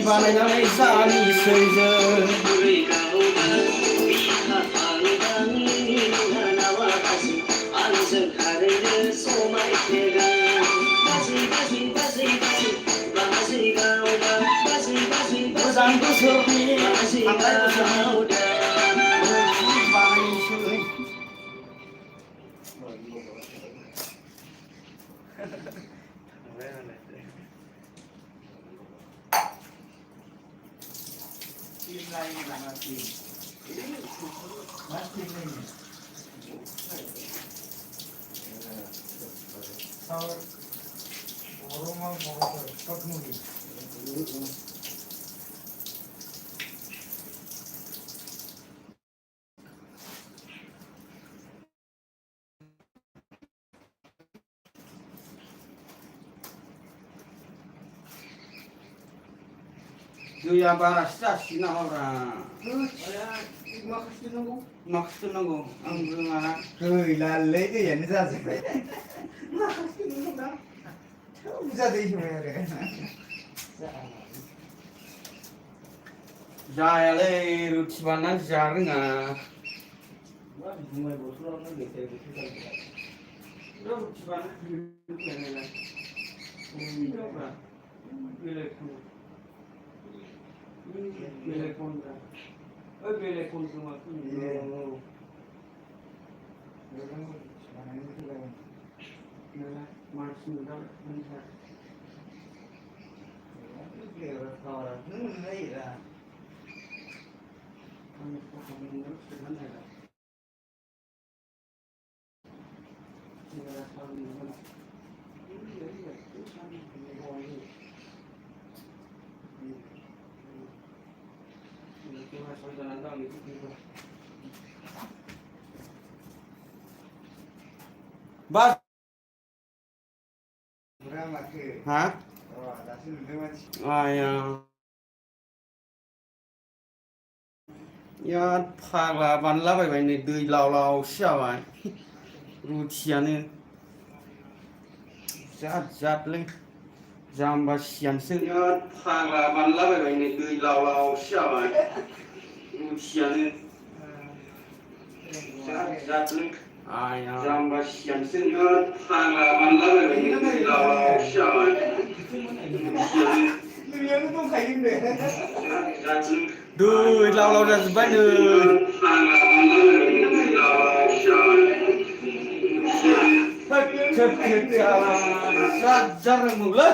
बानायनानै जानिसैजों मोजां बोसोरनि थांनाय बोसोरनि बानायसै दैया बारासो जासिगोन नामाब्रा माखासे दोननांगौ आं रोङाना गैलालै दैयानो जाजोब्बाय माखासे दोननांगौ बुरजा दै होबाय आरो जायालै रुथि बानायनानै जानो रोङा रुथि बानायनानै बेलेखनदा ओइ बेलेखन खोमा मानसि नुदां Bas. Hah? Ayah. Ya फाग्ला बानलाबायबाय नै दै लाव-लावसो जाबाय रुथियानो जाद-जादलै जाम्बा सियानसो ya फाग्ला बानलाबायबाय नै दै लाव-लावसो जाबाय रुथियानो जाद-जादलै आया जाम्बा सियानसो ya फाग्ला बानलाबायबाय नै दै लाव-लावसो जाबाय रुथियानो दैयानो दंखायो होनदो जाद-जादलै दै लाव-लाव जाजोब्बाय नै फाग्ला बानलाबायबाय नै दै लाव-लावसो जाबाय जाद-जाद रोंगौलै